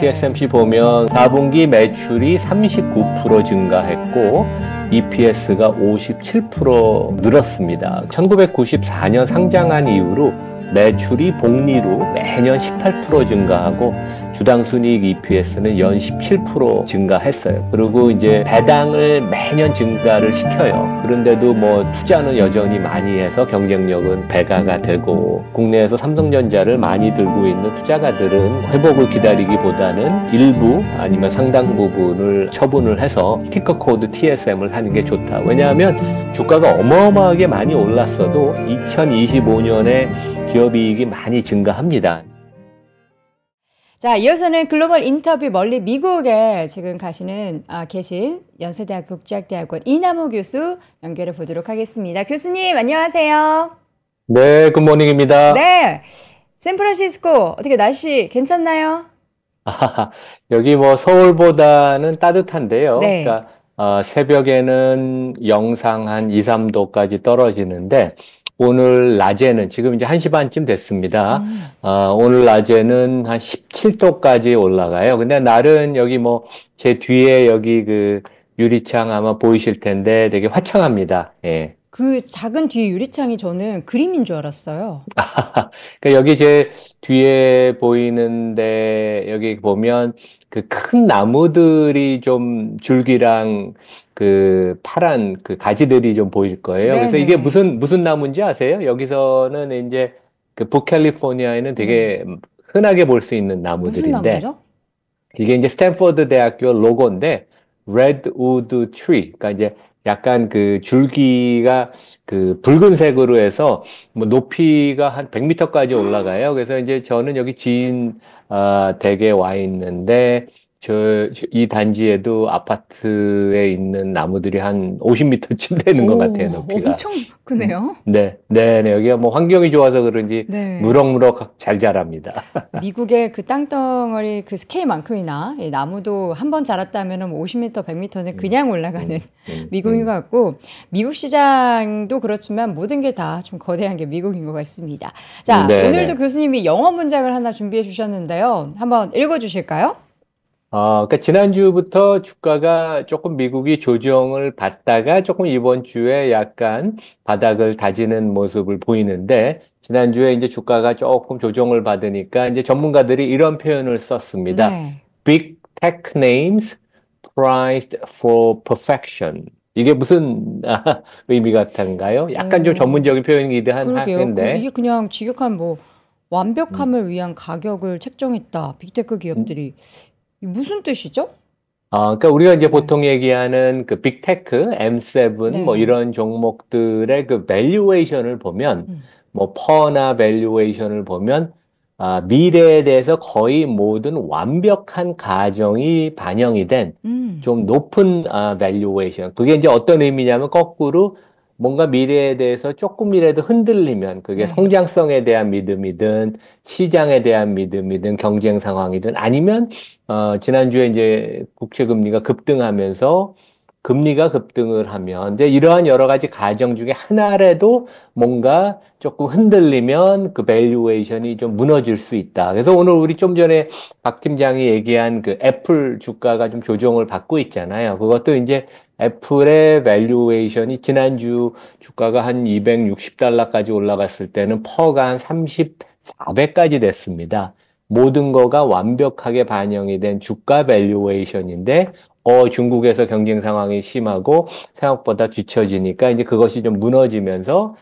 TSMC 보면 4분기 매출이 39% 증가했고 EPS가 57% 늘었습니다. 1994년 상장한 이후로 매출이 복리로 매년 18% 증가하고 주당 순이익 EPS는 연 17% 증가했어요. 그리고 이제 배당을 매년 증가를 시켜요. 그런데도 뭐 투자는 여전히 많이 해서 경쟁력은 배가가 되고, 국내에서 삼성전자를 많이 들고 있는 투자가들은 회복을 기다리기보다는 일부 아니면 상당 부분을 처분을 해서 티커 코드 TSM을 하는 게 좋다. 왜냐하면 주가가 어마어마하게 많이 올랐어도 2025년에 기업이익이 많이 증가합니다. 자, 이어서는 글로벌 인터뷰 멀리 미국에 지금 계신 연세대학교 국제학대학원 이남호 교수 연결해 보도록 하겠습니다. 교수님, 안녕하세요. 네, 굿모닝입니다. 네, 샌프란시스코 어떻게 날씨 괜찮나요? 여기 뭐 서울보다는 따뜻한데요. 네. 그러니까 새벽에는 영상 한 2, 3도까지 떨어지는데 오늘 낮에는 지금 이제 1시 반쯤 됐습니다. 오늘 낮에는 한 17도까지 올라가요. 근데 날은 여기 뭐 제 뒤에 여기 그 유리창 아마 보이실 텐데 되게 화창합니다. 예. 그 작은 뒤에 유리창이 저는 그림인 줄 알았어요. 그러니까 여기 제 뒤에 보이는데 여기 보면 그 큰 나무들이 좀 줄기랑 그 파란 그 가지들이 좀 보일 거예요. 그래서 이게 네네. 무슨 나무인지 아세요? 여기서는 이제 그 북캘리포니아에는 네. 되게 흔하게 볼 수 있는 무슨 나무들인데 나무죠? 이게 이제 스탠퍼드 대학교 로고인데 레드우드 트리. 그러니까 이제 약간 그 줄기가 그 붉은색으로 해서 뭐 높이가 한 100m까지 올라가요. 그래서 이제 저는 여기 지인 댁에 와 있는데 이 단지에도 아파트에 있는 나무들이 한 50m쯤 되는 것 같아요, 오, 높이가. 엄청 크네요. 네. 여기가 뭐 환경이 좋아서 그런지 네. 무럭무럭 잘 자랍니다. 미국의 그 땅덩어리 그 스케일만큼이나 이 나무도 한 번 자랐다면 50m, 100m는 그냥 올라가는 미국인 것 같고, 미국 시장도 그렇지만 모든 게 다 좀 거대한 게 미국인 것 같습니다. 자, 네네. 오늘도 교수님이 영어 문장을 하나 준비해 주셨는데요. 한번 읽어 주실까요? 그러니까 지난주부터 주가가 조금 미국이 조정을 받다가 조금 이번 주에 약간 바닥을 다지는 모습을 보이는데, 지난주에 이제 주가가 조금 조정을 받으니까 이제 전문가들이 이런 표현을 썼습니다. 네. Big tech names priced for perfection. 이게 무슨 의미 같은가요? 약간 좀 어, 전문적인 표현이기도 그러게요. 한데, 이게 그냥 직역한 뭐 완벽함을 위한 가격을 책정했다. 빅테크 기업들이. 이게 무슨 뜻이죠? 그러니까 우리가 이제 네. 보통 얘기하는 그 빅테크, M7 뭐 네. 이런 종목들의 그 밸류에이션을 보면 음. 뭐 퍼나 밸류에이션을 보면 미래에 대해서 거의 모든 완벽한 가정이 반영이 된 음. 좀 높은 밸류에이션. 그게 이제 어떤 의미냐면 거꾸로 뭔가 미래에 대해서 조금이라도 흔들리면 그게 네. 성장성에 대한 믿음이든 시장에 대한 믿음이든 경쟁 상황이든 아니면 지난주에 이제 국채 금리가 급등하면서 금리가 급등을 하면 이제 이러한 여러 가지 가정 중에 하나라도 뭔가 조금 흔들리면 그 밸류에이션이 좀 무너질 수 있다. 그래서 오늘 우리 좀 전에 박 팀장이 얘기한 그 애플 주가가 좀 조정을 받고 있잖아요. 그것도 이제 애플의 밸류에이션이 지난주 주가가 한 260달러까지 올라갔을 때는 퍼가 한 34배까지 됐습니다. 모든 거가 완벽하게 반영이 된 주가 밸류에이션인데, 중국에서 경쟁 상황이 심하고 생각보다 뒤처지니까 이제 그것이 좀 무너지면서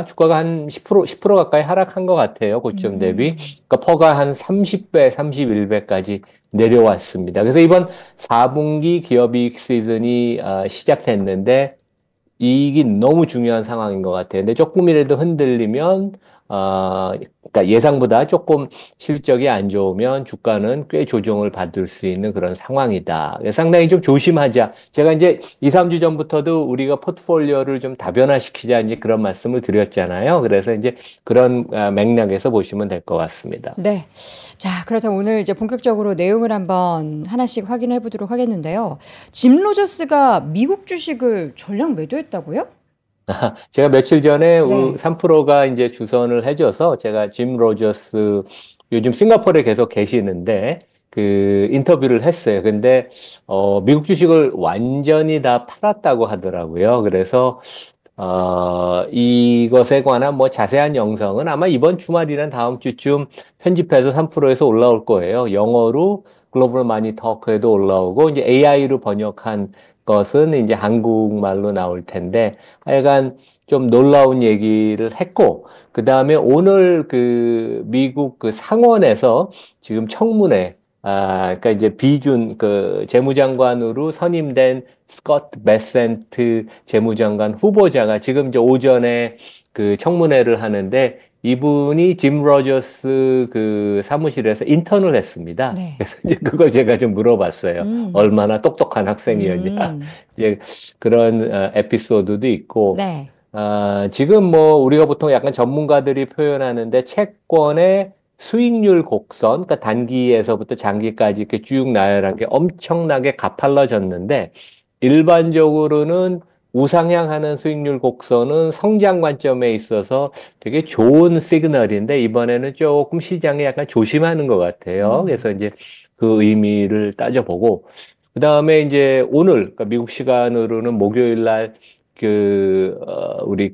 주가가 한 10% 가까이 하락한 것 같아요. 고점 대비. 음. 그러니까 퍼가 한 30배, 31배까지 내려왔습니다. 그래서 이번 4분기 기업이익 시즌이 시작됐는데 이익이 너무 중요한 상황인 것 같아요. 근데 조금이라도 흔들리면, 그러니까 예상보다 조금 실적이 안 좋으면 주가는 꽤 조정을 받을 수 있는 그런 상황이다. 그래서 상당히 좀 조심하자. 제가 이제 2, 3주 전부터도 우리가 포트폴리오를 좀 다변화시키자 이제 그런 말씀을 드렸잖아요. 그래서 이제 그런 맥락에서 보시면 될 것 같습니다. 네. 자, 그렇다면 오늘 이제 본격적으로 내용을 한번 하나씩 확인해 보도록 하겠는데요. 짐 로저스가 미국 주식을 전량 매도했다고요? 제가 며칠 전에 네. 3프로가 이제 주선을 해줘서 제가 짐 로저스 요즘 싱가포르에 계속 계시는데 그 인터뷰를 했어요. 근데 미국 주식을 완전히 다 팔았다고 하더라고요. 그래서 이것에 관한 뭐 자세한 영상은 아마 이번 주말이나 다음 주쯤 편집해서 3프로에서 올라올 거예요. 영어로 글로벌 마니 터크에도 올라오고, 이제 AI로 번역한 것은 이제 한국말로 나올 텐데, 하여간 좀 놀라운 얘기를 했고, 그 다음에 오늘 그 미국 그 상원에서 지금 청문회, 그러니까 이제 비준 그 재무장관으로 선임된 스콧 베센트 재무장관 후보자가 지금 이제 오전에 그 청문회를 하는데, 이분이 짐 로저스 그 사무실에서 인턴을 했습니다. 네. 그래서 이제 그걸 제가 좀 물어봤어요. 음. 얼마나 똑똑한 학생이었냐. 음. 이제 그런 에피소드도 있고, 네. 지금 뭐 우리가 보통 약간 전문가들이 표현하는데 채권의 수익률 곡선, 그러니까 단기에서부터 장기까지 이렇게 쭉 나열한 게 엄청나게 가팔라졌는데, 일반적으로는 우상향하는 수익률 곡선은 성장 관점에 있어서 되게 좋은 시그널인데, 이번에는 조금 시장에 약간 조심하는 것 같아요. 음. 그래서 이제 그 의미를 따져보고, 그 다음에 이제 오늘, 그러니까 미국 시간으로는 목요일 날 우리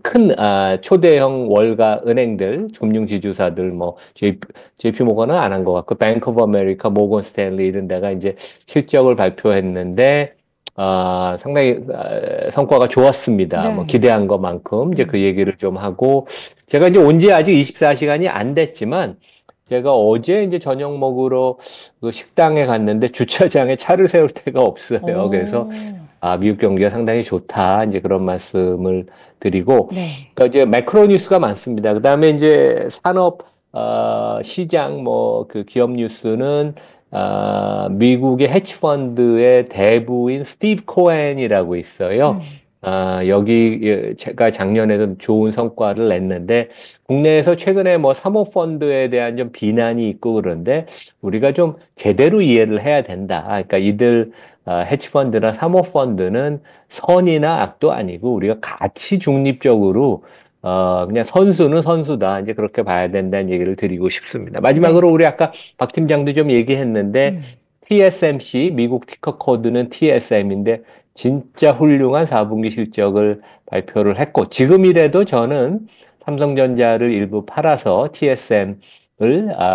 초대형 월가 은행들, 금융지주사들, 뭐, JP 모건은 안 한 것 같고, 뱅크 오브 아메리카, 모건 스탠리 이런 데가 이제 실적을 발표했는데, 상당히 성과가 좋았습니다. 뭐, 네. 기대한 것만큼 이제 그 음. 얘기를 좀 하고, 제가 이제 온지 아직 24시간이 안 됐지만, 제가 어제 이제 저녁 먹으러 그 식당에 갔는데 주차장에 차를 세울 데가 없어요. 그래서 오. 미국 경기가 상당히 좋다. 이제 그런 말씀을 드리고, 네. 그러니까 이제 매크로 뉴스가 많습니다. 그다음에 이제 산업 시장 뭐 그 기업 뉴스는 미국의 헤지 펀드의 대부인 스티브 코엔이라고 있어요. 음. 여기 제가 작년에도 좋은 성과를 냈는데 국내에서 최근에 뭐 사모펀드에 대한 좀 비난이 있고 그런데 우리가 좀 제대로 이해를 해야 된다. 그러니까 이들 헤지펀드나 사모펀드는 선이나 악도 아니고 우리가 가치 중립적으로 그냥 선수는 선수다. 이제 그렇게 봐야 된다는 얘기를 드리고 싶습니다. 마지막으로 네. 우리 아까 박 팀장도 좀 얘기했는데 음. TSMC 미국 티커 코드는 TSM인데 진짜 훌륭한 4분기 실적을 발표를 했고 지금이라도 저는 삼성전자를 일부 팔아서 TSM을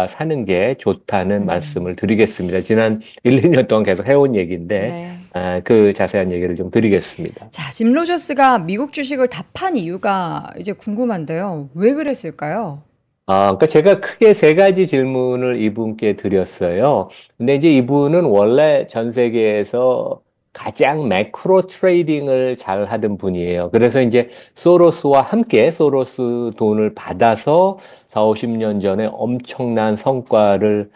사는 게 좋다는 음. 말씀을 드리겠습니다. 지난 1, 2년 동안 계속 해온 얘기인데 네. 그 자세한 얘기를 좀 드리겠습니다. 자, 짐 로저스가 미국 주식을 다 판 이유가 이제 궁금한데요. 왜 그랬을까요? 그러니까 제가 크게 세 가지 질문을 이분께 드렸어요. 근데 이제 이분은 원래 전 세계에서 가장 매크로 트레이딩을 잘 하던 분이에요. 그래서 이제 소로스와 함께 소로스 돈을 받아서 4, 50년 전에 엄청난 성과를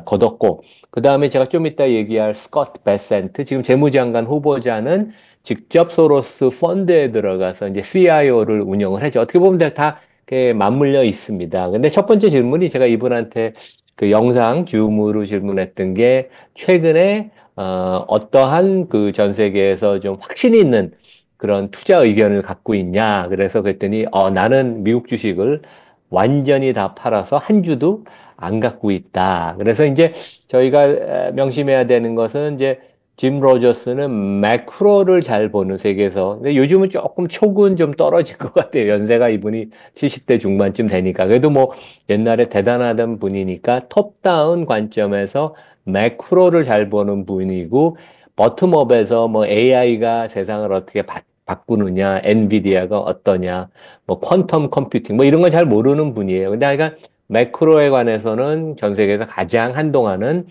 거뒀고, 그 다음에 제가 좀 이따 얘기할 스콧 베센트, 지금 재무장관 후보자는 직접 소로스 펀드에 들어가서 이제 CIO를 운영을 했죠. 어떻게 보면 다 이렇게 맞물려 있습니다. 근데 첫 번째 질문이 제가 이분한테 그 영상 줌으로 질문했던 게 최근에 어떠한 그 전 세계에서 좀 확신 있는 그런 투자 의견을 갖고 있냐. 그래서 그랬더니 나는 미국 주식을 완전히 다 팔아서 한 주도 안 갖고 있다. 그래서 이제 저희가 명심해야 되는 것은 이제 짐 로저스는 매크로를 잘 보는 세계에서. 근데 요즘은 조금 촉은 좀 떨어질 것 같아요. 연세가 이분이 70대 중반쯤 되니까. 그래도 뭐 옛날에 대단하던 분이니까 톱다운 관점에서 매크로를 잘 보는 분이고, 버텀업에서 뭐 AI가 세상을 어떻게 바꾸느냐, 엔비디아가 어떠냐, 뭐 퀀텀 컴퓨팅, 뭐 이런 걸 잘 모르는 분이에요. 근데 하여간 매크로에 관해서는 전 세계에서 가장 한동안은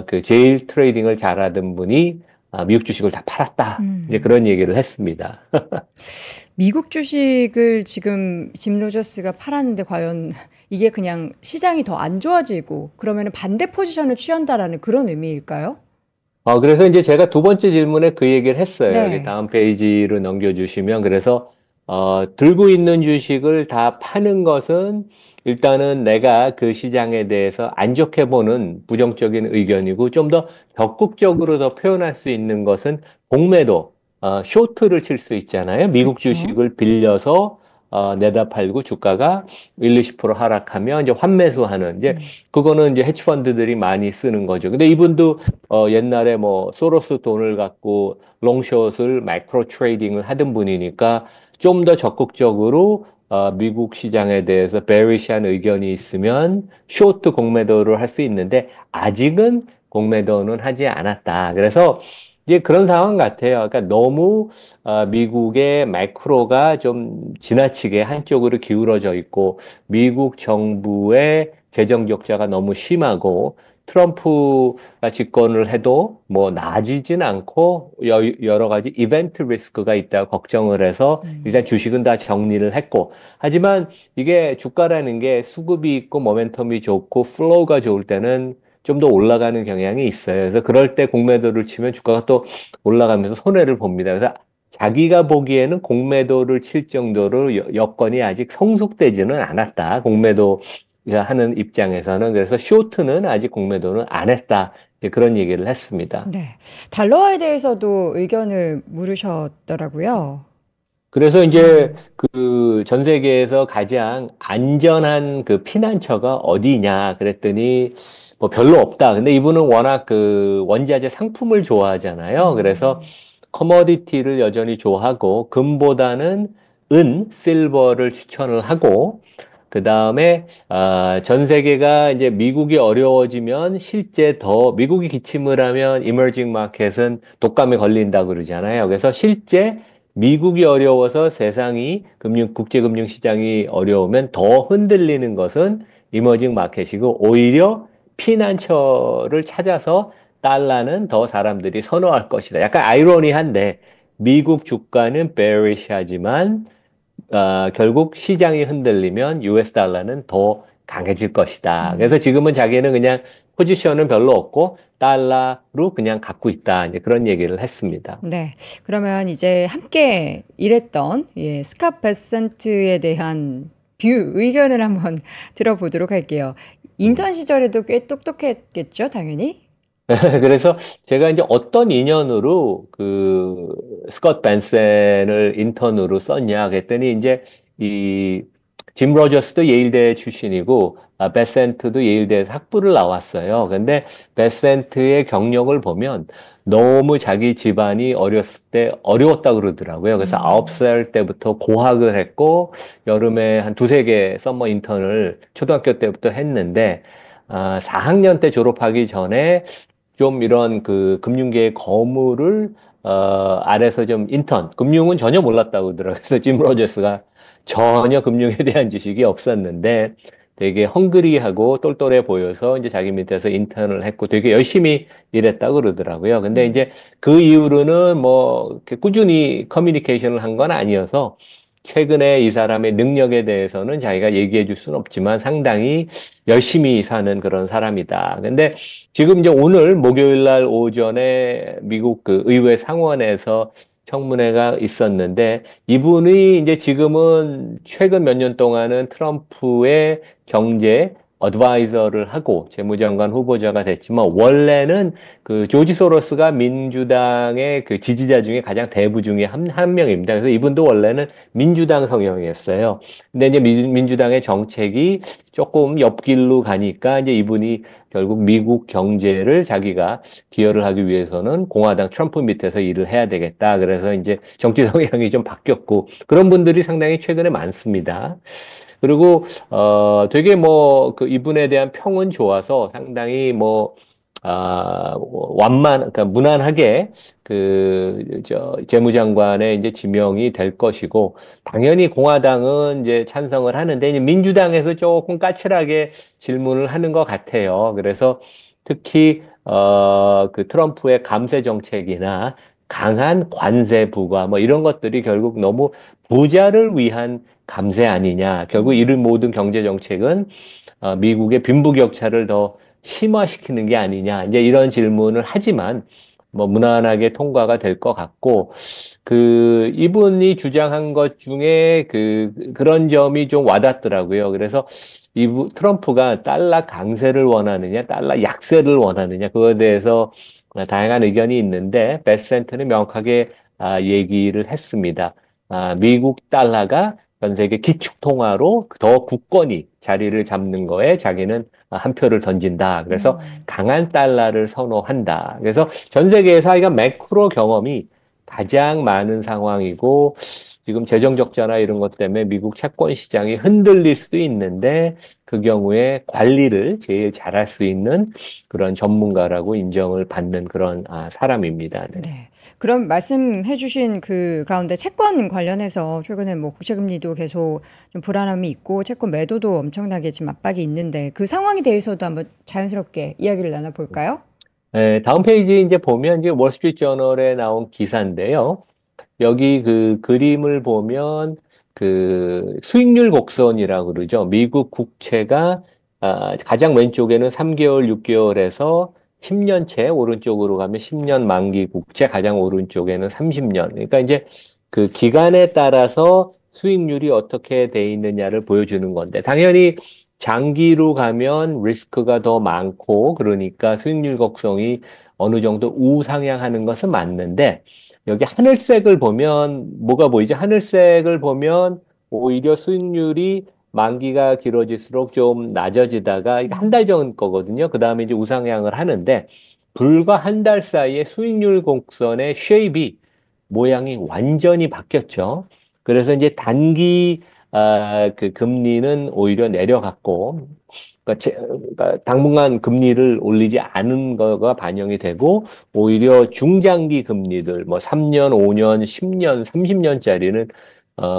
그 제일 트레이딩을 잘하던 분이 미국 주식을 다 팔았다. 이제 음. 그런 얘기를 했습니다. 미국 주식을 지금 짐 로저스가 팔았는데 과연 이게 그냥 시장이 더 안 좋아지고 그러면 반대 포지션을 취한다라는 그런 의미일까요? 그래서 이제 제가 두 번째 질문에 그 얘기를 했어요. 여기 네. 다음 페이지로 넘겨주시면. 그래서, 들고 있는 주식을 다 파는 것은 일단은 내가 그 시장에 대해서 안 좋게 보는 부정적인 의견이고 좀 더 적극적으로 더 표현할 수 있는 것은 공매도, 쇼트를 칠 수 있잖아요. 미국 그쵸. 주식을 빌려서 내다 팔고 주가가 1, 20% 하락하면 이제 환매수하는 이제 음. 그거는 이제 헤지 펀드들이 많이 쓰는 거죠. 근데 이분도 옛날에 뭐 소로스 돈을 갖고 롱숏을 마이크로 트레이딩을 하던 분이니까 좀 더 적극적으로 미국 시장에 대해서 베리시한 의견이 있으면 쇼트 공매도를 할 수 있는데 아직은 공매도는 하지 않았다. 그래서 이제 그런 상황 같아요. 그러니까 너무 미국의 마크로가 좀 지나치게 한쪽으로 기울어져 있고 미국 정부의 재정 적자가 너무 심하고 트럼프가 집권을 해도 뭐 나아지진 않고 여러 가지 이벤트 리스크가 있다고 걱정을 해서 일단 음. 주식은 다 정리를 했고 하지만 이게 주가라는 게 수급이 있고 모멘텀이 좋고 플로우가 좋을 때는 좀 더 올라가는 경향이 있어요. 그래서 그럴 때 공매도를 치면 주가가 또 올라가면서 손해를 봅니다. 그래서 자기가 보기에는 공매도를 칠 정도로 여건이 아직 성숙되지는 않았다. 공매도 하는 입장에서는. 그래서 쇼트는 아직 공매도는 안 했다. 이제 그런 얘기를 했습니다. 네. 달러화에 대해서도 의견을 물으셨더라고요. 그래서 이제 음. 그 전 세계에서 가장 안전한 그 피난처가 어디냐 그랬더니 뭐 별로 없다. 근데 이분은 워낙 그 원자재 상품을 좋아하잖아요. 그래서 음. 커머디티를 여전히 좋아하고 금보다는 실버를 추천을 하고 그 다음에 전 세계가 이제 미국이 어려워지면 실제 더 미국이 기침을 하면 이머징 마켓은 독감에 걸린다고 그러잖아요. 그래서 실제 미국이 어려워서 세상이 국제금융 시장이 어려우면 더 흔들리는 것은 이머징 마켓이고 오히려 피난처를 찾아서 달러는 더 사람들이 선호할 것이다. 약간 아이러니한데 미국 주가는 bearish하지만 결국 시장이 흔들리면 US 달러는 더 강해질 것이다. 그래서 음. 지금은 자기는 그냥 포지션은 별로 없고 달러로 그냥 갖고 있다. 이제 그런 얘기를 했습니다. 네. 그러면 이제 함께 일했던 예, 스캇 베센트에 대한 의견을 한번 들어보도록 할게요. 인턴 시절에도 꽤 똑똑했겠죠, 당연히? 그래서 제가 이제 어떤 인연으로 그 스콧 벤센을 인턴으로 썼냐 그랬더니 이제 이 짐 로저스도 예일대 출신이고 베센트도 예일대에서 학부를 나왔어요. 근데 베센트의 경력을 보면 너무 자기 집안이 어렸을 때 어려웠다 그러더라고요. 그래서 아홉 음. 살 때부터 고학을 했고 여름에 한 두세 개 서머 인턴을 초등학교 때부터 했는데 4학년 때 졸업하기 전에 좀 이런 그 금융계의 거물을 아래서 좀 인턴, 금융은 전혀 몰랐다고 그러더라고요. 그래서 짐 로저스가 전혀 금융에 대한 지식이 없었는데 되게 헝그리하고 똘똘해 보여서 이제 자기 밑에서 인턴을 했고 되게 열심히 일했다고 그러더라고요. 근데 이제 음. 그 이후로는 뭐 이렇게 꾸준히 커뮤니케이션을 한 건 아니어서 최근에 이 사람의 능력에 대해서는 자기가 얘기해 줄 수는 없지만 상당히 열심히 사는 그런 사람이다. 근데 지금 이제 오늘 목요일 날 오전에 미국 그 의회 상원에서 청문회가 있었는데 이분이 이제 지금은 최근 몇 년 동안은 트럼프의 경제 어드바이저를 하고 재무장관 후보자가 됐지만 원래는 그 조지 소로스가 민주당의 그 지지자 중에 가장 대부 중에 한 명입니다. 그래서 이분도 원래는 민주당 성향이었어요. 근데 이제 민주당의 정책이 조금 옆길로 가니까 이제 이분이 결국 미국 경제를 자기가 기여를 하기 위해서는 공화당 트럼프 밑에서 일을 해야 되겠다. 그래서 이제 정치 성향이 좀 바뀌었고 그런 분들이 상당히 최근에 많습니다. 그리고 되게 뭐 그 이분에 대한 평은 좋아서 상당히 뭐 그러니까 무난하게 재무장관의 이제 지명이 될 것이고, 당연히 공화당은 이제 찬성을 하는데, 이제 민주당에서 조금 까칠하게 질문을 하는 것 같아요. 그래서 특히, 그 트럼프의 감세 정책이나 강한 관세 부과 뭐 이런 것들이 결국 너무 부자를 위한 감세 아니냐. 결국 이런 음. 모든 경제 정책은 미국의 빈부격차를 더 심화시키는 게 아니냐. 이제 이런 질문을 하지만 뭐 무난하게 통과가 될 것 같고 그 이분이 주장한 것 중에 그런 점이 좀 와닿더라고요. 그래서 트럼프가 달러 강세를 원하느냐, 달러 약세를 원하느냐 그거에 대해서 다양한 의견이 있는데 베센트는 명확하게 얘기를 했습니다. 미국 달러가 전 세계 기축통화로 더 굳건히 자리를 잡는 거에 자기는 한 표를 던진다. 그래서 강한 달러를 선호한다. 그래서 전 세계에서 하여간 매크로 경험이 가장 많은 상황이고 지금 재정 적자나 이런 것 때문에 미국 채권 시장이 흔들릴 수도 있는데 그 경우에 관리를 제일 잘할 수 있는 그런 전문가라고 인정을 받는 그런 사람입니다. 네. 네. 그럼 말씀해 주신 그 가운데 채권 관련해서 최근에 뭐 국채금리도 계속 좀 불안함이 있고 채권 매도도 엄청나게 지금 압박이 있는데 그 상황에 대해서도 한번 자연스럽게 이야기를 나눠볼까요? 다음 페이지 이제 보면 이제 월스트리트 저널에 나온 기사인데요. 여기 그 그림을 보면 그 수익률 곡선이라고 그러죠. 미국 국채가 가장 왼쪽에는 3개월, 6개월에서 10년채, 오른쪽으로 가면 10년 만기 국채, 가장 오른쪽에는 30년. 그러니까 이제 그 기간에 따라서 수익률이 어떻게 돼 있느냐를 보여주는 건데, 당연히 장기로 가면 리스크가 더 많고, 그러니까 수익률 곡선이 어느 정도 우상향하는 것은 맞는데, 여기 하늘색을 보면 뭐가 보이죠? 하늘색을 보면 오히려 수익률이 만기가 길어질수록 좀 낮아지다가 이게 한 달 전 거거든요. 그 다음에 이제 우상향을 하는데 불과 한 달 사이에 수익률 곡선의 쉐입이 모양이 완전히 바뀌었죠. 그래서 이제 단기 그 금리는 오히려 내려갔고 그러니까 당분간 금리를 올리지 않은 거가 반영이 되고 오히려 중장기 금리들 뭐 3년, 5년, 10년, 30년짜리는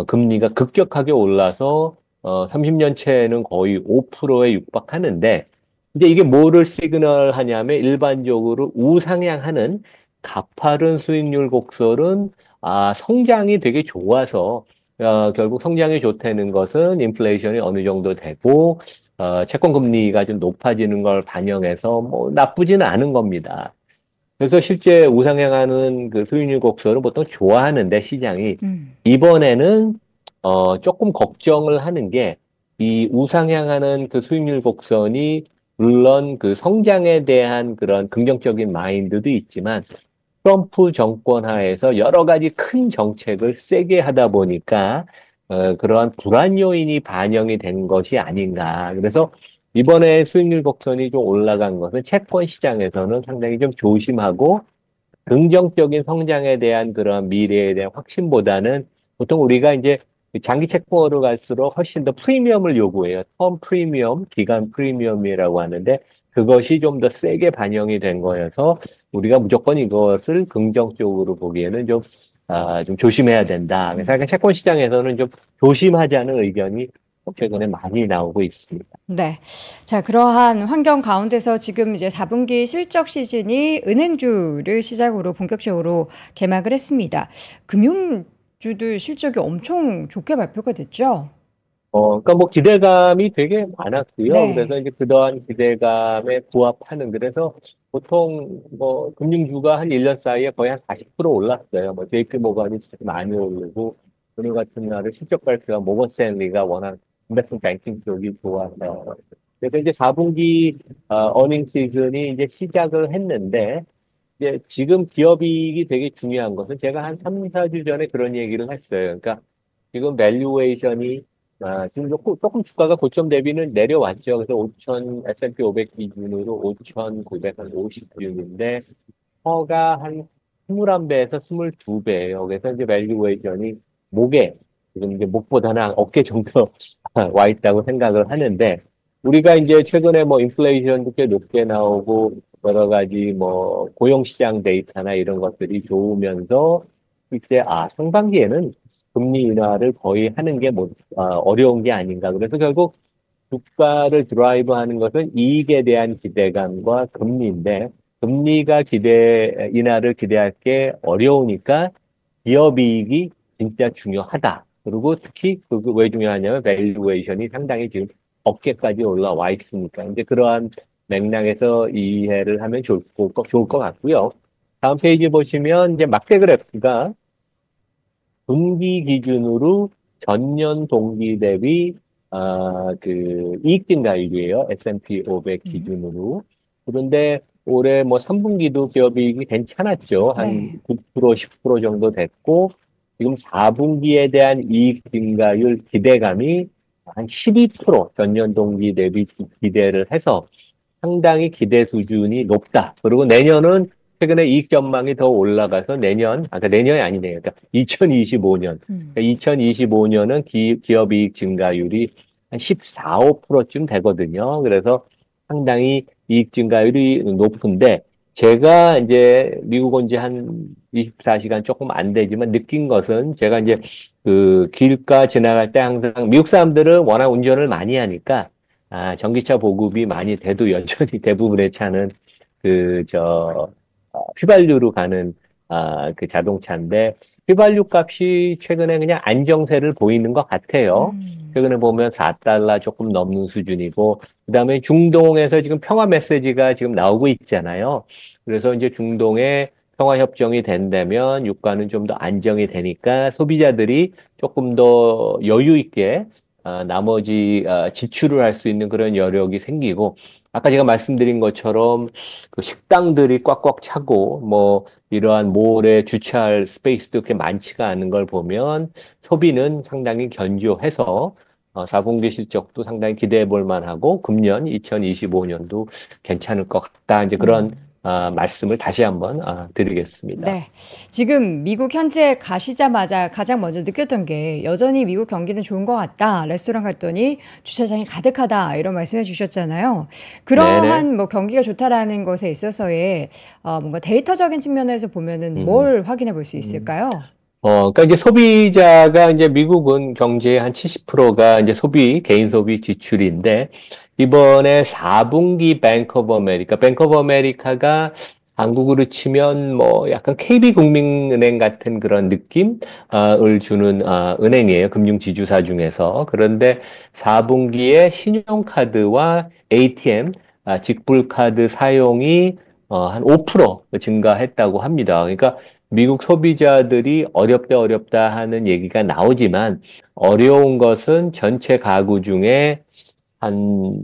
금리가 급격하게 올라서 30년채는 거의 5%에 육박하는데 이제 이게 뭐를 시그널 하냐면 일반적으로 우상향하는 가파른 수익률 곡선은 성장이 되게 좋아서 결국 성장이 좋다는 것은 인플레이션이 어느 정도 되고 채권 금리가 좀 높아지는 걸 반영해서 뭐 나쁘지는 않은 겁니다. 그래서 실제 우상향하는 그 수익률 곡선을 보통 좋아하는데 시장이 이번에는 조금 걱정을 하는 게 이 우상향하는 그 수익률 곡선이 물론 그 성장에 대한 그런 긍정적인 마인드도 있지만 트럼프 정권 하에서 여러 가지 큰 정책을 세게 하다 보니까 그러한 불안 요인이 반영이 된 것이 아닌가. 그래서 이번에 수익률 곡선이 좀 올라간 것은 채권 시장에서는 상당히 좀 조심하고 긍정적인 성장에 대한 그런 미래에 대한 확신보다는 보통 우리가 이제 장기 채권으로 갈수록 훨씬 더 프리미엄을 요구해요. 텀 프리미엄, 기간 프리미엄이라고 하는데 그것이 좀 더 세게 반영이 된 거여서 우리가 무조건 이것을 긍정적으로 보기에는 좀 조심해야 된다. 그래서 약간 채권 시장에서는 좀 조심하자는 의견이 최근에 많이 나오고 있습니다. 네. 자, 그러한 환경 가운데서 지금 이제 4분기 실적 시즌이 은행주를 시작으로 본격적으로 개막을 했습니다. 금융주들 실적이 엄청 좋게 발표가 됐죠? 그러니까 뭐 기대감이 되게 많았고요. 그래서 네. 이제 그러한 기대감에 부합하는, 그래서 보통 뭐 금융주가 한 1년 사이에 거의 한 40% 올랐어요. 뭐 JP 모건이 진짜 많이 오르고, 오늘 같은 날은 실적 발표가 모건 스탠리가 워낙 인베스트먼트 뱅킹 쪽이 좋아서. 그래서 이제 4분기 어닝 시즌이 이제 시작을 했는데, 이제 지금 기업이익이 되게 중요한 것은 제가 한 3, 4주 전에 그런 얘기를 했어요. 그러니까 지금 밸류에이션이 지금 조금 주가가 고점 대비는 내려왔죠. 그래서 5천 S&P 500 기준으로 5,950주인데 허가 한 21배에서 22배예요. 그래서 이제 밸류에이션이 목에 지금 이제 목보다는 한 어깨 정도 와 있다고 생각을 하는데 우리가 이제 최근에 뭐 인플레이션도 꽤 높게 나오고 여러 가지 뭐 고용시장 데이터나 이런 것들이 좋으면서 이제 상반기에는 금리 인하를 거의 하는 게 뭐, 어려운 게 아닌가. 그래서 결국 주가를 드라이브하는 것은 이익에 대한 기대감과 금리인데 금리가 인하를 기대할 게 어려우니까 기업 이익이 진짜 중요하다. 그리고 특히 그왜 중요하냐면 밸류에이션이 상당히 지금 어깨까지 올라와 있으니까 이제 그러한 맥락에서 이해를 하면 좋을 것 같고요. 다음 페이지 보시면 이제 막대 그래프가 분기 기준으로 전년 동기 대비 그 이익 증가율이에요. S&P 500 기준으로. 그런데 올해 뭐 3분기도 기업이익이 괜찮았죠. 한 네. 9%, 10% 정도 됐고 지금 4분기에 대한 이익 증가율 기대감이 한 12% 전년 동기 대비 기대를 해서 상당히 기대 수준이 높다. 그리고 내년은 최근에 이익 전망이 더 올라가서 그러니까 내년이 아니네요. 그러니까 2025년. 음. 그러니까 2025년은 기업 이익 증가율이 한 14, 5%쯤 되거든요. 그래서 상당히 이익 증가율이 높은데, 제가 이제 미국 온 지 한 24시간 조금 안 되지만 느낀 것은, 제가 이제 그 길가 지나갈 때 항상 미국 사람들은 워낙 운전을 많이 하니까 전기차 보급이 많이 돼도 여전히 대부분의 차는 휘발유로 가는 그 자동차인데, 휘발유 값이 최근에 그냥 안정세를 보이는 것 같아요. 음. 최근에 보면 4달러 조금 넘는 수준이고, 그다음에 중동에서 지금 평화 메시지가 지금 나오고 있잖아요. 그래서 이제 중동에 평화 협정이 된다면 유가는 좀 더 안정이 되니까 소비자들이 조금 더 여유 있게 나머지 지출을 할 수 있는 그런 여력이 생기고, 아까 제가 말씀드린 것처럼 그 식당들이 꽉꽉 차고 뭐 이러한 몰에 주차할 스페이스도 그렇게 많지가 않은 걸 보면 소비는 상당히 견조해서 4분기 실적도 상당히 기대해 볼 만하고, 금년 2025년도 괜찮을 것 같다. 이제 그런 음. 말씀을 다시 한번 드리겠습니다. 네. 지금 미국 현지에 가시자마자 가장 먼저 느꼈던 게 여전히 미국 경기는 좋은 것 같다. 레스토랑 갔더니 주차장이 가득하다. 이런 말씀해 주셨잖아요. 네네. 그러한 뭐 경기가 좋다라는 것에 있어서의 뭔가 데이터적인 측면에서 보면은 음, 뭘 확인해 볼 수 음. 있을까요? 그러니까 이제 소비자가 이제 미국은 경제의 한 70%가 이제 개인 소비 지출인데, 이번에 4분기 뱅크 오브 아메리카가 한국으로 치면 뭐 약간 KB국민은행 같은 그런 느낌을 주는 은행이에요. 금융지주사 중에서. 그런데 4분기에 신용카드와 ATM, 직불카드 사용이 한 5% 증가했다고 합니다. 그러니까 미국 소비자들이 어렵다 어렵다 하는 얘기가 나오지만, 어려운 것은 전체 가구 중에 한,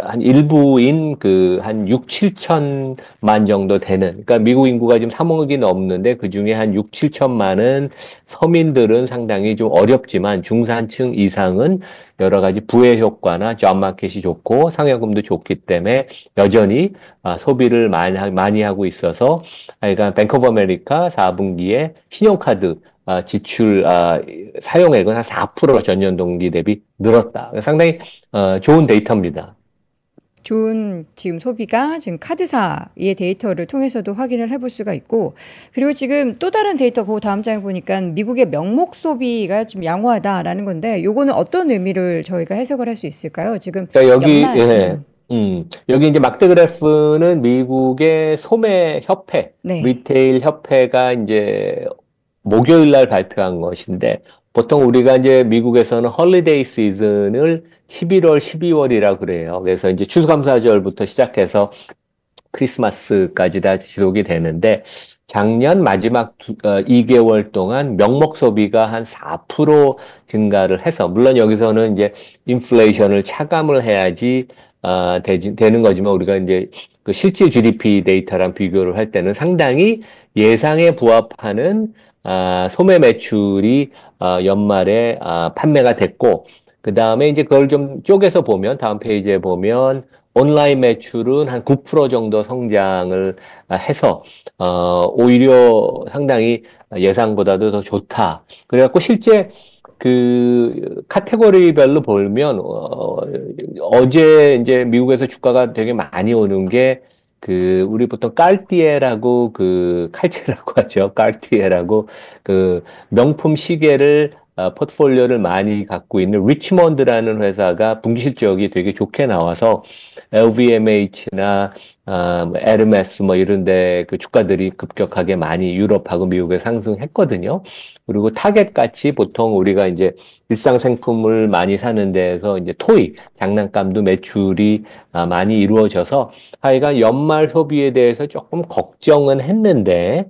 한 일부인 한 6, 7천만 정도 되는, 그러니까 미국 인구가 지금 3억이 넘는데 그 중에 한 6, 7천만은 서민들은 상당히 좀 어렵지만 중산층 이상은 여러 가지 부의 효과나 잡마켓이 좋고 상여금도 좋기 때문에 여전히 소비를 많이 하고 있어서, 하여간 뱅크 오브 아메리카 4분기에 신용카드 지출 사용액은 한 4% 전년 동기 대비 늘었다. 상당히 좋은 데이터입니다. 좋은 지금 소비가 지금 카드사의 데이터를 통해서도 확인을 해볼 수가 있고, 그리고 지금 또 다른 데이터 그 다음 장에 보니까 미국의 명목 소비가 좀 양호하다라는 건데, 요거는 어떤 의미를 저희가 해석을 할 수 있을까요? 지금 자, 여기, 연말, 예, 여기 이제 막대 그래프는 미국의 소매 협회, 네. 리테일 협회가 이제 목요일 날 발표한 것인데, 보통 우리가 이제 미국에서는 헐리데이 시즌을 11월, 12월이라 그래요. 그래서 이제 추수감사절부터 시작해서 크리스마스까지 다 지속이 되는데, 작년 마지막 2개월 동안 명목 소비가 한 4% 증가를 해서, 물론 여기서는 이제 인플레이션을 차감을 해야지 되는 거지만, 우리가 이제 그 실질 GDP 데이터랑 비교를 할 때는 상당히 예상에 부합하는 소매 매출이 연말에 판매가 됐고, 그 다음에 이제 그걸 좀 쪼개서 보면, 다음 페이지에 보면 온라인 매출은 한 9% 정도 성장을 해서 오히려 상당히 예상보다도 더 좋다. 그래갖고 실제 그 카테고리별로 보면 어제 이제 미국에서 주가가 되게 많이 오는 게, 우리 보통 깔띠에라고, 칼체라고 하죠. 깔띠에라고 그 명품 시계를 포트폴리오를 많이 갖고 있는 리치몬드라는 회사가 분기 실적이 되게 좋게 나와서 LVMH나 에르메스 뭐 이런 데 그 주가들이 급격하게 많이 유럽하고 미국에 상승했거든요. 그리고 타겟 같이 보통 우리가 이제 일상생품을 많이 사는 데에서 이제 토이, 장난감도 매출이 많이 이루어져서, 하여간 연말 소비에 대해서 조금 걱정은 했는데,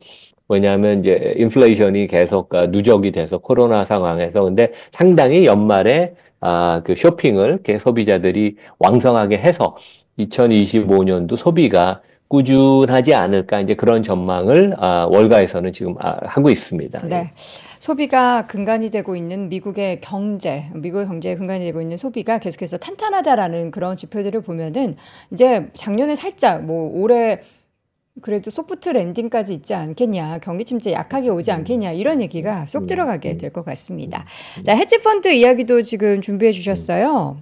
왜냐하면 이제 인플레이션이 계속 누적이 돼서 코로나 상황에서. 근데 상당히 연말에 그 쇼핑을 소비자들이 왕성하게 해서 2025년도 소비가 꾸준하지 않을까 이제 그런 전망을 월가에서는 지금 하고 있습니다. 예. 네. 소비가 근간이 되고 있는 미국의 경제의 근간이 되고 있는 소비가 계속해서 탄탄하다라는 그런 지표들을 보면은 이제 작년에 살짝 뭐 올해 그래도 소프트 랜딩까지 있지 않겠냐, 경기 침체 약하게 오지 않겠냐 이런 얘기가 쏙 들어가게 될 것 같습니다. 자, 헤지펀드 이야기도 지금 준비해 주셨어요.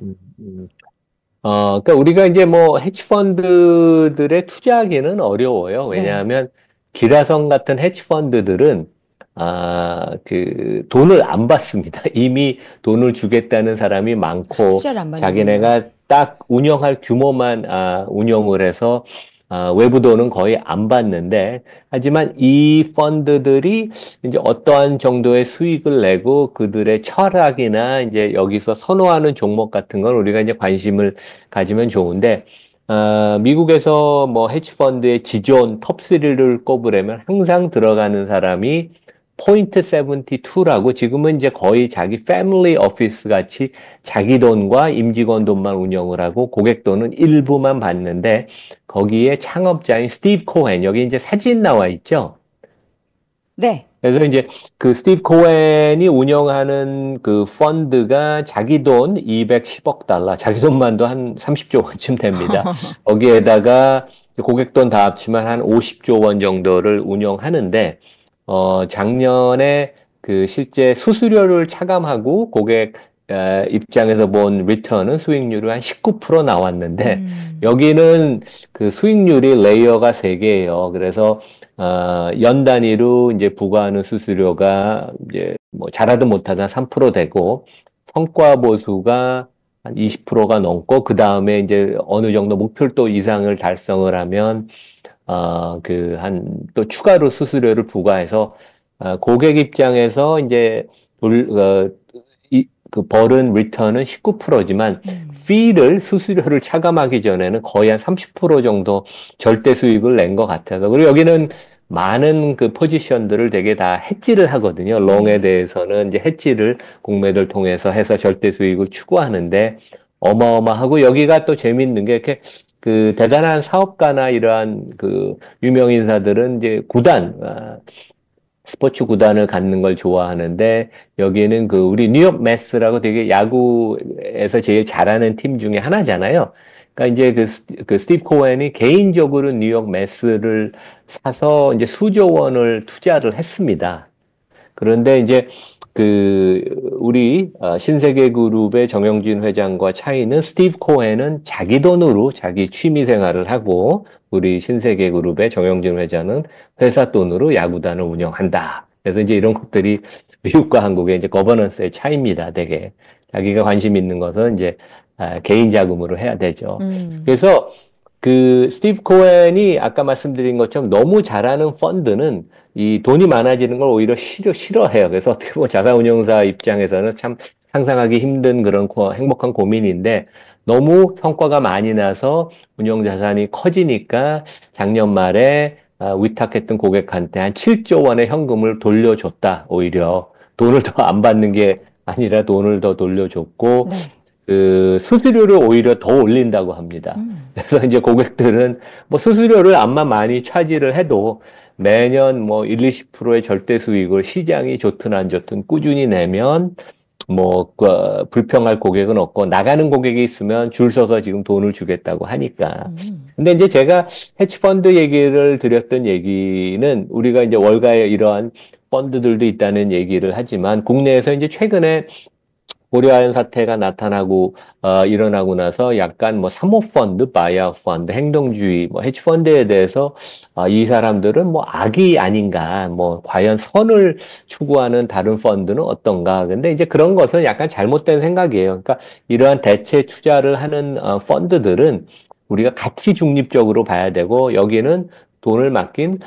그러니까 우리가 이제 뭐 헤지펀드들에 투자하기는 어려워요. 네. 왜냐하면 기라성 같은 헤지펀드들은 그 돈을 안 받습니다. 이미 돈을 주겠다는 사람이 많고 투자를 안 받는군요. 자기네가 딱 운영할 규모만 운영을 해서 외부 돈은 거의 안 받는데 하지만 이 펀드들이 이제 어떠한 정도의 수익을 내고 그들의 철학이나 이제 여기서 선호하는 종목 같은 걸 우리가 이제 관심을 가지면 좋은데 미국에서 뭐 헤지펀드의 지존 톱3를 꼽으려면 항상 들어가는 사람이 포인트 72라고 지금은 이제 거의 자기 패밀리 오피스 같이 자기 돈과 임직원 돈만 운영을 하고 고객 돈은 일부만 받는데 거기에 창업자인 스티브 코헨 여기 이제 사진 나와 있죠. 네. 그래서 이제 그 스티브 코헨이 운영하는 그 펀드가 자기 돈 210억 달러, 자기 돈만도 한 30조 원쯤 됩니다. 거기에다가 고객 돈 다 합치면 한 50조 원 정도를 운영하는데, 작년에 그 실제 수수료를 차감하고 고객 입장에서 본 리턴은 수익률이 한 19% 나왔는데, 여기는 그 수익률이 레이어가 3개예요. 그래서 연 단위로 이제 부과하는 수수료가 이제 뭐 잘하든 못하든 3% 되고 성과 보수가 한 20%가 넘고 그 다음에 이제 어느 정도 목표도 이상을 달성을 하면 그 한 또 추가로 수수료를 부과해서 고객 입장에서 이제 그 벌은 리턴은 19%지만 피를 수수료를 차감하기 전에는 거의 한 30% 정도 절대 수익을 낸 것 같아서 그리고 여기는 많은 그 포지션들을 되게 다 해지를 하거든요. 롱에 대해서는 이제 해지를 공매도를 통해서 해서 절대 수익을 추구하는데 어마어마하고 여기가 또 재밌는 게 이렇게 그 대단한 사업가나 이러한 그 유명 인사들은 이제 스포츠 구단을 갖는 걸 좋아하는데 여기는 그 우리 뉴욕 매스라고 되게 야구에서 제일 잘하는 팀 중에 하나잖아요. 그러니까 이제 그 스티브 코헨이 개인적으로 뉴욕 매스를 사서 이제 수조 원을 투자를 했습니다. 그런데 이제 그 우리 신세계 그룹의 정영진 회장과 차이는 스티브 코헨은 자기 돈으로 자기 취미 생활을 하고 우리 신세계 그룹의 정영진 회장은 회사 돈으로 야구단을 운영한다. 그래서 이제 이런 것들이 미국과 한국의 이제 거버넌스의 차이입니다. 되게 자기가 관심 있는 것은 이제 개인 자금으로 해야 되죠. 그래서 그 스티브 코헨이 아까 말씀드린 것처럼 너무 잘하는 펀드는 이 돈이 많아지는 걸 오히려 싫어해요. 그래서 어떻게 보면 자산운용사 입장에서는 참 상상하기 힘든 그런 행복한 고민인데 너무 성과가 많이 나서 운용자산이 커지니까 작년 말에 위탁했던 고객한테 한 7조 원의 현금을 돌려줬다. 오히려 돈을 더 안 받는 게 아니라 돈을 더 돌려줬고 네. 그 수수료를 오히려 더 올린다고 합니다. 그래서 이제 고객들은 뭐 수수료를 암만 많이 차지를 해도 매년 뭐 1, 20%의 절대 수익을 시장이 좋든 안 좋든 꾸준히 내면 뭐 불평할 고객은 없고 나가는 고객이 있으면 줄 서서 지금 돈을 주겠다고 하니까. 근데 이제 제가 헤지펀드 얘기를 드렸던 얘기는 우리가 이제 월가에 이러한 펀드들도 있다는 얘기를 하지만 국내에서 이제 최근에 고려아연 사태가 나타나고 일어나고 나서 약간 뭐 사모펀드, 바이아웃 펀드, 행동주의, 뭐 헤지펀드에 대해서 이 사람들은 뭐 악이 아닌가, 뭐 과연 선을 추구하는 다른 펀드는 어떤가. 근데 이제 그런 것은 약간 잘못된 생각이에요. 그러니까 이러한 대체 투자를 하는 펀드들은 우리가 가치 중립적으로 봐야 되고 여기는 돈을 맡긴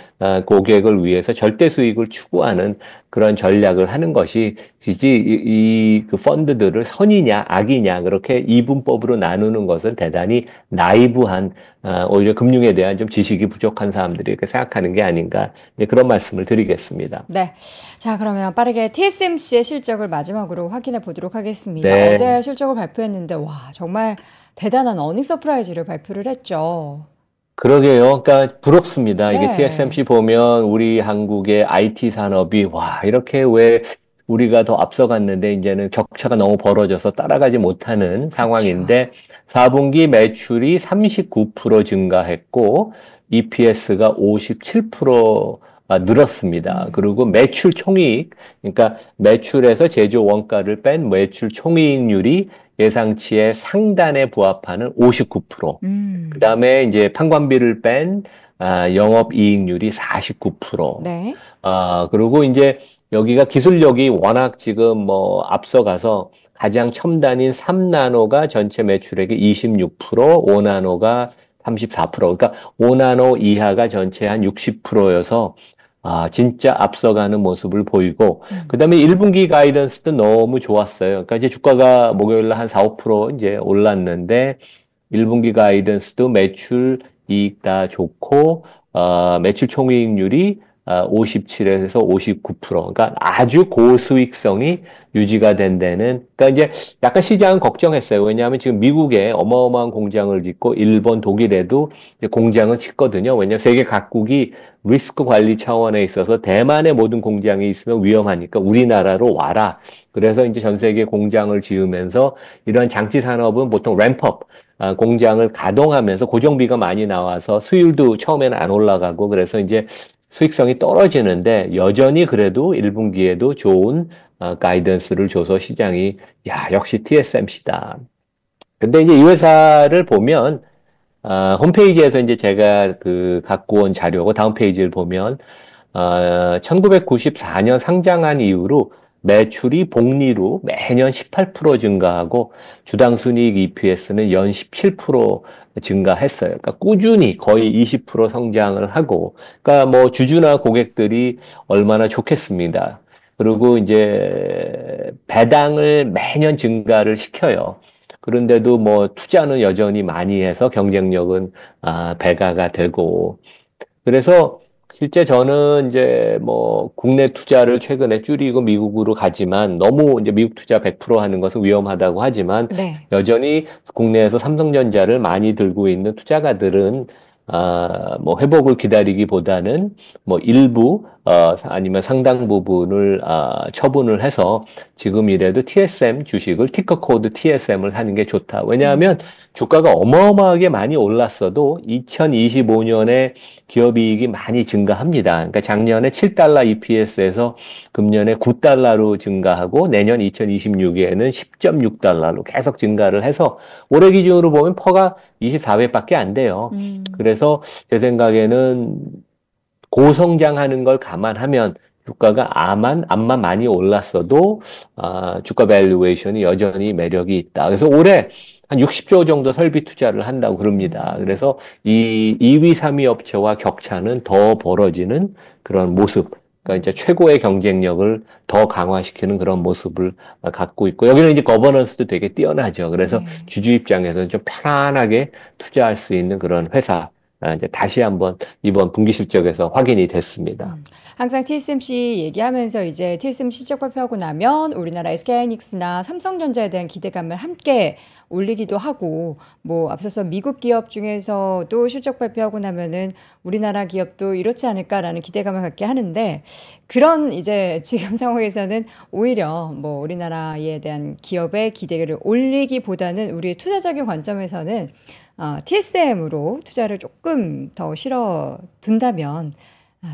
고객을 위해서 절대 수익을 추구하는 그런 전략을 하는 것이 그 펀드들을 선이냐 악이냐 그렇게 이분법으로 나누는 것은 대단히 나이브한 오히려 금융에 대한 좀 지식이 부족한 사람들이 이렇게 생각하는 게 아닌가 이제 그런 말씀을 드리겠습니다. 네. 자, 그러면 빠르게 TSMC의 실적을 마지막으로 확인해 보도록 하겠습니다. 네. 어제 실적을 발표했는데 와, 정말 대단한 어닝 서프라이즈를 발표를 했죠. 그러게요. 그러니까 부럽습니다. 이게 네. TSMC 보면 우리 한국의 IT 산업이 와, 이렇게 왜 우리가 더 앞서갔는데 이제는 격차가 너무 벌어져서 따라가지 못하는 그쵸. 상황인데 4분기 매출이 39% 증가했고 EPS가 57% 늘었습니다. 음. 그리고 매출 총이익, 그러니까 매출에서 제조 원가를 뺀 매출 총이익률이 예상치의 상단에 부합하는 59%. 그 음. 다음에 이제 판관비를 뺀 영업이익률이 49%. 네. 그리고 이제 여기가 기술력이 워낙 지금 뭐 앞서가서 가장 첨단인 3나노가 전체 매출액의 26%, 5나노가 34%. 그러니까 5나노 이하가 전체 한 60%여서 진짜 앞서가는 모습을 보이고, 그 음. 다음에 1분기 가이던스도 너무 좋았어요. 그러니까 이제 주가가 목요일 날 한 4, 5% 이제 올랐는데, 1분기 가이던스도 매출 이익 다 좋고, 매출 총이익률이 57에서 59%. 그러니까 아주 고수익성이 유지가 된다는, 그러니까 이제 약간 시장은 걱정했어요. 왜냐하면 지금 미국에 어마어마한 공장을 짓고 일본, 독일에도 이제 공장을 짓거든요. 왜냐하면 세계 각국이 리스크 관리 차원에 있어서 대만의 모든 공장이 있으면 위험하니까 우리나라로 와라. 그래서 이제 전 세계 공장을 지으면서 이런 장치 산업은 보통 램프업, 공장을 가동하면서 고정비가 많이 나와서 수율도 처음에는 안 올라가고 그래서 이제 수익성이 떨어지는데 여전히 그래도 1분기에도 좋은 가이던스를 줘서 시장이 야, 역시 TSMC다. 근데 이제 이 회사를 보면 홈페이지에서 이제 제가 그 갖고 온 자료고 다음 페이지를 보면 1994년 상장한 이후로 매출이 복리로 매년 18% 증가하고 주당 순이익 EPS는 연 17% 증가했어요. 그러니까 꾸준히 거의 20% 성장을 하고, 그러니까 뭐 주주나 고객들이 얼마나 좋겠습니다. 그리고 이제 배당을 매년 증가를 시켜요. 그런데도 뭐 투자는 여전히 많이 해서 경쟁력은 배가가 되고 그래서 실제 저는 이제 뭐 국내 투자를 최근에 줄이고 미국으로 가지만 너무 이제 미국 투자 100% 하는 것은 위험하다고 하지만 네. 여전히 국내에서 삼성전자를 많이 들고 있는 투자가들은 뭐 회복을 기다리기보다는 뭐 일부 아니면 상당 부분을 처분을 해서 지금이라도 TSM 주식을 티커 코드 TSM을 하는 게 좋다. 왜냐하면 음. 주가가 어마어마하게 많이 올랐어도 2025년에 기업이익이 많이 증가합니다. 그러니까 작년에 7달러 EPS에서 금년에 9달러로 증가하고 내년 2026에는 10.6달러로 계속 증가를 해서 올해 기준으로 보면 퍼가 24배밖에 안 돼요. 음. 그래서 제 생각에는 고성장하는 걸 감안하면 주가가 암만 많이 올랐어도 주가 밸류에이션이 여전히 매력이 있다. 그래서 올해 한 60조 정도 설비 투자를 한다고 그럽니다. 음. 그래서 이 2위, 3위 업체와 격차는 더 벌어지는 그런 모습. 그러니까 이제 음. 최고의 경쟁력을 더 강화시키는 그런 모습을 갖고 있고 여기는 이제 거버넌스도 되게 뛰어나죠. 그래서 네. 주주 입장에서는 좀 편안하게 투자할 수 있는 그런 회사. 이제 다시 한번 이번 분기 실적에서 확인이 됐습니다. 항상 TSMC 얘기하면서 이제 TSMC 실적 발표하고 나면 우리나라 SK하이닉스나 삼성전자에 대한 기대감을 함께 올리기도 하고 뭐 앞서서 미국 기업 중에서도 실적 발표하고 나면은 우리나라 기업도 이렇지 않을까라는 기대감을 갖게 하는데 그런 이제 지금 상황에서는 오히려 뭐 우리나라에 대한 기업의 기대를 올리기보다는 우리의 투자적인 관점에서는 TSM으로 투자를 조금 더 실어 둔다면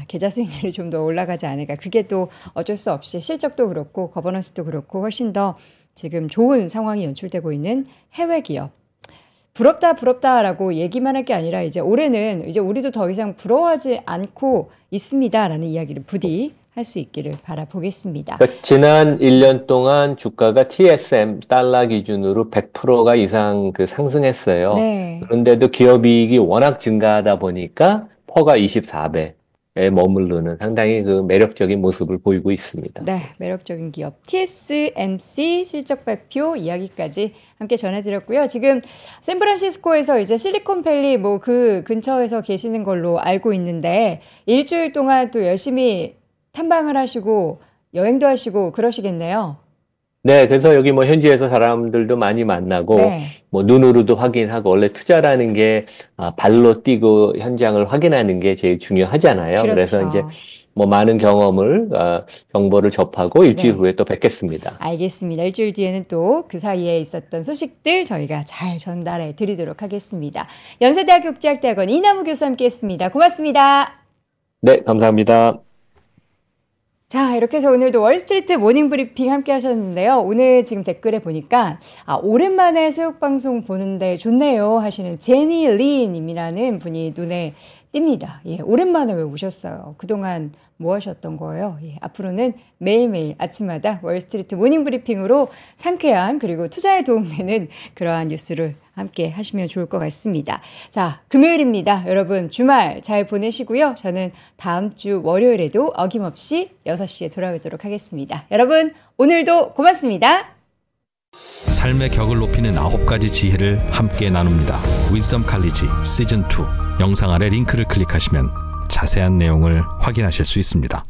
계좌 수익률이 좀 더 올라가지 않을까. 그게 또 어쩔 수 없이 실적도 그렇고 거버넌스도 그렇고 훨씬 더 지금 좋은 상황이 연출되고 있는 해외 기업. 부럽다 부럽다라고 얘기만 할 게 아니라 이제 올해는 이제 우리도 더 이상 부러워하지 않고 있습니다라는 이야기를 부디 할 수 있기를 바라보겠습니다. 그러니까 지난 1년 동안 주가가 TSM 달러 기준으로 100%가 이상 그 상승했어요. 네. 그런데도 기업이익이 워낙 증가하다 보니까 퍼가 24배에 머무르는 상당히 그 매력적인 모습을 보이고 있습니다. 네, 매력적인 기업 TSMC 실적 발표 이야기까지 함께 전해드렸고요. 지금 샌프란시스코에서 이제 실리콘밸리 뭐 그 근처에서 계시는 걸로 알고 있는데 일주일 동안 또 열심히 탐방을 하시고 여행도 하시고 그러시겠네요. 네, 그래서 여기 뭐 현지에서 사람들도 많이 만나고, 네. 뭐 눈으로도 확인하고, 원래 투자라는 게 발로 뛰고 현장을 확인하는 게 제일 중요하잖아요. 그래서 이제 그렇죠. 뭐 많은 경험을, 정보를 접하고 일주일 네. 후에 또 뵙겠습니다. 알겠습니다. 일주일 뒤에는 또 그 사이에 있었던 소식들 저희가 잘 전달해 드리도록 하겠습니다. 연세대학교 국제학대학원 이남우 교수 함께 했습니다. 고맙습니다. 네, 감사합니다. 자, 이렇게 해서 오늘도 월스트리트 모닝 브리핑 함께 하셨는데요. 오늘 지금 댓글에 보니까, 오랜만에 새벽방송 보는데 좋네요 하시는 제니 리 님이라는 분이 눈에 띕니다. 예, 오랜만에 왜 오셨어요? 그동안 뭐 하셨던 거예요? 예, 앞으로는 매일매일 아침마다 월스트리트 모닝 브리핑으로 상쾌한 그리고 투자에 도움되는 그러한 뉴스를 함께 하시면 좋을 것 같습니다. 자, 금요일입니다. 여러분 주말 잘 보내시고요. 저는 다음 주 월요일에도 어김없이 6시에 돌아오도록 하겠습니다. 여러분 오늘도 고맙습니다. 삶의 격을 높이는 9가지 지혜를 함께 나눕니다. 위즈덤 칼리지 시즌 2 영상 아래 링크를 클릭하시면 자세한 내용을 확인하실 수 있습니다.